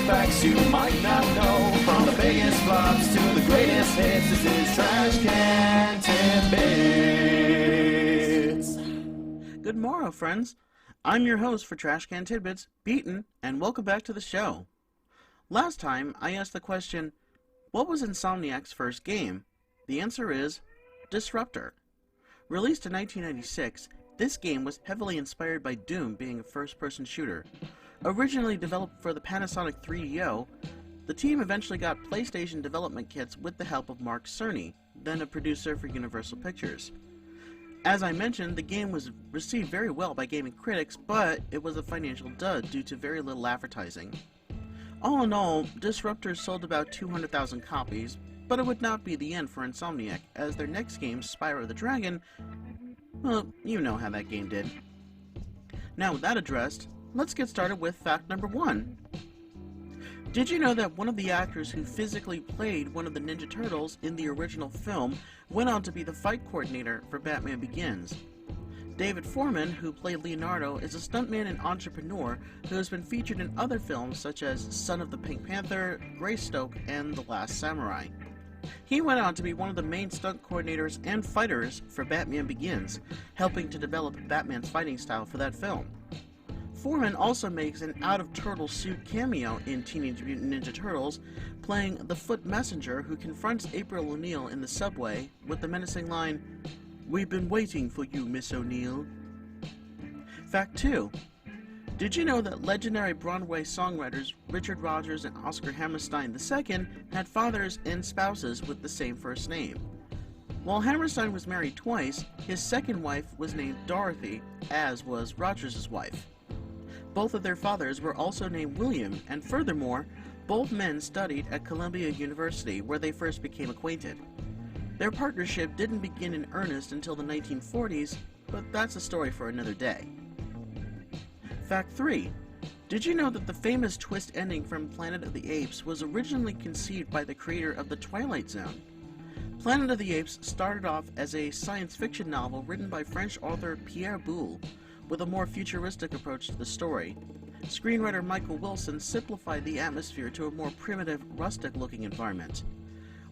facts you might not know. From the biggest flops to the greatest hits, this is Trash Can Tidbits. Good morrow, friends. I'm your host for Trash Can Tidbits, Beaton, and welcome back to the show. Last time, I asked the question, what was Insomniac's first game? The answer is Disruptor. Released in 1996, this game was heavily inspired by Doom being a first-person shooter. Originally developed for the Panasonic 3DO, the team eventually got PlayStation development kits with the help of Mark Cerny, then a producer for Universal Pictures. As I mentioned, the game was received very well by gaming critics, but it was a financial dud due to very little advertising. All in all, Disruptor sold about 200,000 copies, but it would not be the end for Insomniac, as their next game, Spyro the Dragon, well, you know how that game did. Now with that addressed, let's get started with fact number 1. Did you know that one of the actors who physically played one of the Ninja Turtles in the original film went on to be the fight coordinator for Batman Begins? David Foreman, who played Leonardo, is a stuntman and entrepreneur who has been featured in other films such as Son of the Pink Panther, Greystoke, and The Last Samurai. He went on to be one of the main stunt coordinators and fighters for Batman Begins, helping to develop Batman's fighting style for that film. Foreman also makes an out-of-turtle suit cameo in Teenage Mutant Ninja Turtles, playing the Foot Messenger who confronts April O'Neil in the subway with the menacing line, "We've been waiting for you, Miss O'Neil." Fact 2. Did you know that legendary Broadway songwriters Richard Rodgers and Oscar Hammerstein II had fathers and spouses with the same first name? While Hammerstein was married twice, his second wife was named Dorothy, as was Rodgers' wife. Both of their fathers were also named William, and furthermore, both men studied at Columbia University, where they first became acquainted. Their partnership didn't begin in earnest until the 1940s, but that's a story for another day. Fact 3. Did you know that the famous twist ending from Planet of the Apes was originally conceived by the creator of The Twilight Zone? Planet of the Apes started off as a science fiction novel written by French author Pierre Boulle, with a more futuristic approach to the story. Screenwriter Michael Wilson simplified the atmosphere to a more primitive, rustic-looking environment.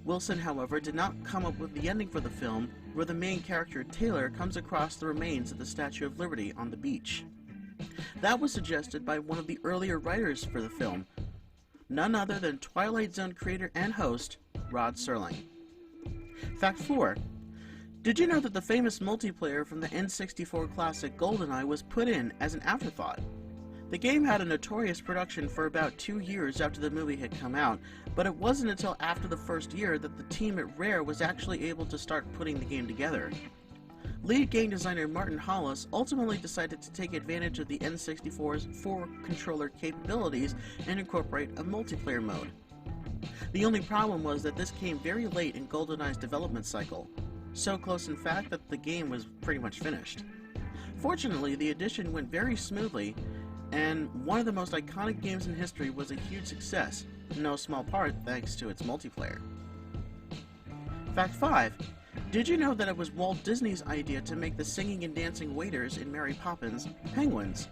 Wilson, however, did not come up with the ending for the film, where the main character, Taylor, comes across the remains of the Statue of Liberty on the beach. That was suggested by one of the earlier writers for the film, none other than Twilight Zone creator and host, Rod Serling. Fact 4. Did you know that the famous multiplayer from the N64 classic GoldenEye was put in as an afterthought? The game had a notorious production for about 2 years after the movie had come out, but it wasn't until after the first year that the team at Rare was actually able to start putting the game together. Lead game designer Martin Hollis ultimately decided to take advantage of the N64's 4-controller capabilities and incorporate a multiplayer mode. The only problem was that this came very late in GoldenEye's development cycle, so close in fact that the game was pretty much finished. Fortunately, the addition went very smoothly, and one of the most iconic games in history was a huge success, in no small part thanks to its multiplayer. Fact 5. Did you know that it was Walt Disney's idea to make the singing and dancing waiters in Mary Poppins penguins?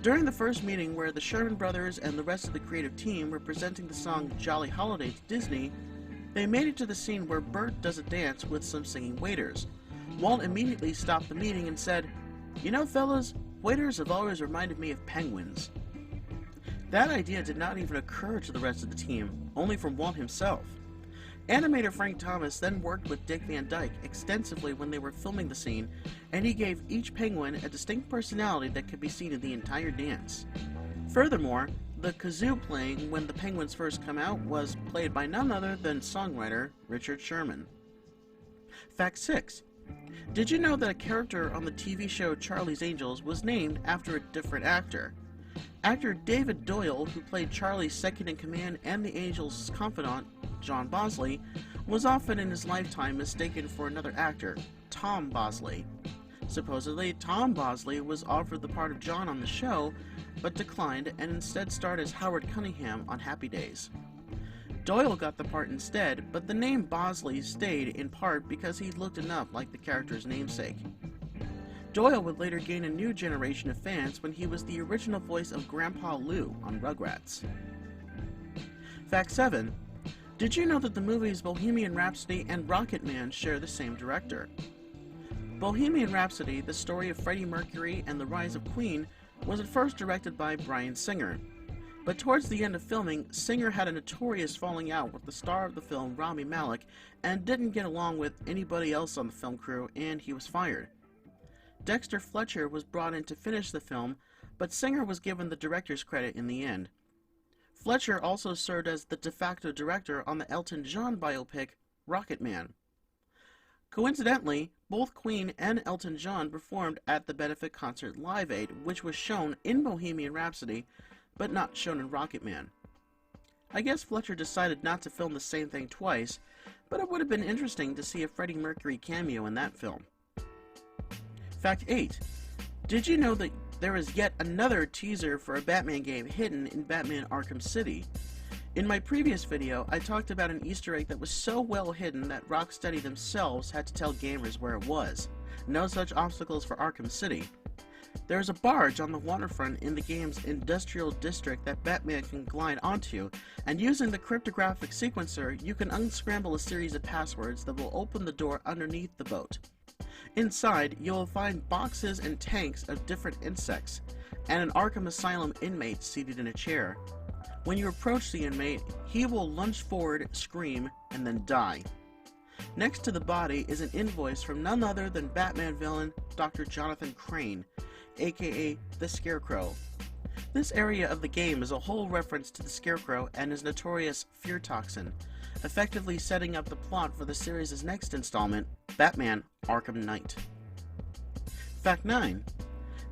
During the first meeting where the Sherman Brothers and the rest of the creative team were presenting the song Jolly Holiday to Disney, they made it to the scene where Bert does a dance with some singing waiters. Walt immediately stopped the meeting and said, "You know, fellas, waiters have always reminded me of penguins." That idea did not even occur to the rest of the team, only from Walt himself. Animator Frank Thomas then worked with Dick Van Dyke extensively when they were filming the scene, and he gave each penguin a distinct personality that could be seen in the entire dance. Furthermore, the kazoo playing when the penguins first come out was played by none other than songwriter Richard Sherman. Fact 6. Did you know that a character on the TV show Charlie's Angels was named after a different actor? Actor David Doyle, who played Charlie's second-in-command and the Angels' confidant, John Bosley, was often in his lifetime mistaken for another actor, Tom Bosley. Supposedly, Tom Bosley was offered the part of John on the show, but declined and instead starred as Howard Cunningham on Happy Days. Doyle got the part instead, but the name Bosley stayed in part because he looked enough like the character's namesake. Doyle would later gain a new generation of fans when he was the original voice of Grandpa Lou on Rugrats. Fact 7. Did you know that the movies Bohemian Rhapsody and Rocket Man share the same director? Bohemian Rhapsody, the story of Freddie Mercury and the rise of Queen, was at first directed by Bryan Singer. But towards the end of filming, Singer had a notorious falling out with the star of the film, Rami Malek, and didn't get along with anybody else on the film crew, and he was fired. Dexter Fletcher was brought in to finish the film, but Singer was given the director's credit in the end. Fletcher also served as the de facto director on the Elton John biopic, Rocket Man. Coincidentally, both Queen and Elton John performed at the benefit concert Live Aid, which was shown in Bohemian Rhapsody, but not shown in Rocket Man. I guess Fletcher decided not to film the same thing twice, but it would have been interesting to see a Freddie Mercury cameo in that film. Fact 8. Did you know that there is yet another teaser for a Batman game hidden in Batman Arkham City? In my previous video, I talked about an Easter egg that was so well hidden that Rocksteady themselves had to tell gamers where it was. No such obstacles for Arkham City. There is a barge on the waterfront in the game's industrial district that Batman can glide onto, and using the cryptographic sequencer, you can unscramble a series of passwords that will open the door underneath the boat. Inside, you will find boxes and tanks of different insects, and an Arkham Asylum inmate seated in a chair. When you approach the inmate, he will lunge forward, scream, and then die. Next to the body is an invoice from none other than Batman villain Dr. Jonathan Crane, aka the Scarecrow. This area of the game is a whole reference to the Scarecrow and his notorious fear toxin, effectively setting up the plot for the series' next installment, Batman Arkham Knight. Fact 9.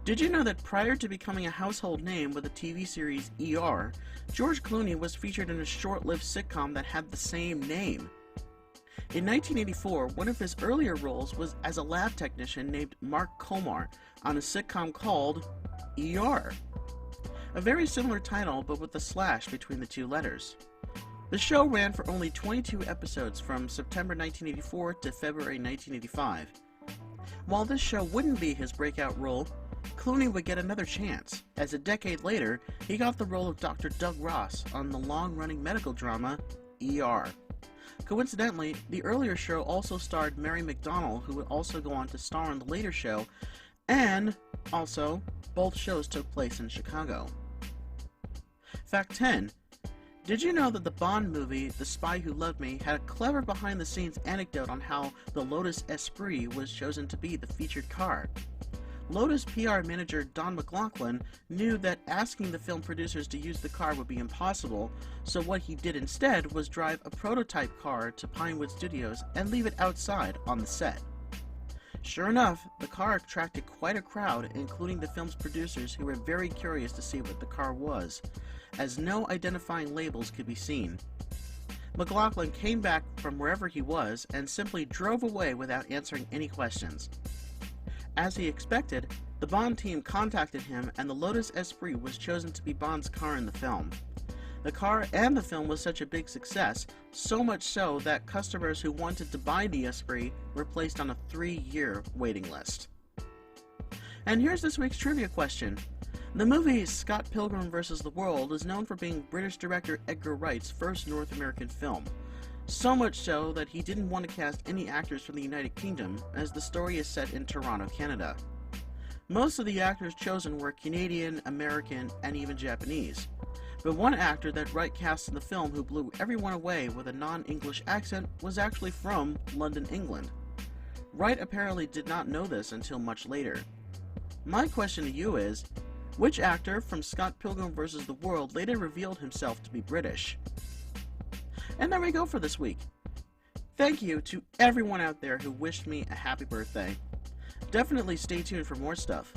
Did you know that prior to becoming a household name with the TV series ER, George Clooney was featured in a short-lived sitcom that had the same name? In 1984, one of his earlier roles was as a lab technician named Mark Komar on a sitcom called ER. A very similar title, but with a slash between the two letters. The show ran for only 22 episodes from September 1984 to February 1985. While this show wouldn't be his breakout role, Clooney would get another chance, as a decade later, he got the role of Dr. Doug Ross on the long-running medical drama, ER. Coincidentally, the earlier show also starred Mary McDonnell, who would also go on to star in the later show, and also, both shows took place in Chicago. Fact 10. Did you know that the Bond movie, The Spy Who Loved Me, had a clever behind-the-scenes anecdote on how the Lotus Esprit was chosen to be the featured car? Lotus PR manager Don McLaughlin knew that asking the film producers to use the car would be impossible, so what he did instead was drive a prototype car to Pinewood Studios and leave it outside on the set. Sure enough, the car attracted quite a crowd, including the film's producers, who were very curious to see what the car was, as no identifying labels could be seen. McLaughlin came back from wherever he was and simply drove away without answering any questions. As he expected, the Bond team contacted him and the Lotus Esprit was chosen to be Bond's car in the film. The car and the film was such a big success, so much so that customers who wanted to buy the Esprit were placed on a 3-year waiting list. And here's this week's trivia question. The movie Scott Pilgrim vs. the World is known for being British director Edgar Wright's first North American film. So much so that he didn't want to cast any actors from the United Kingdom, as the story is set in Toronto, Canada. Most of the actors chosen were Canadian, American, and even Japanese. But one actor that Wright cast in the film who blew everyone away with a non-English accent was actually from London, England. Wright apparently did not know this until much later. My question to you is, which actor from Scott Pilgrim vs. the World later revealed himself to be British? And there we go for this week. Thank you to everyone out there who wished me a happy birthday. Definitely stay tuned for more stuff.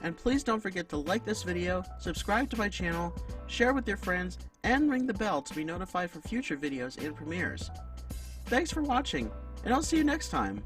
And please don't forget to like this video, subscribe to my channel, share with your friends, and ring the bell to be notified for future videos and premieres. Thanks for watching, and I'll see you next time.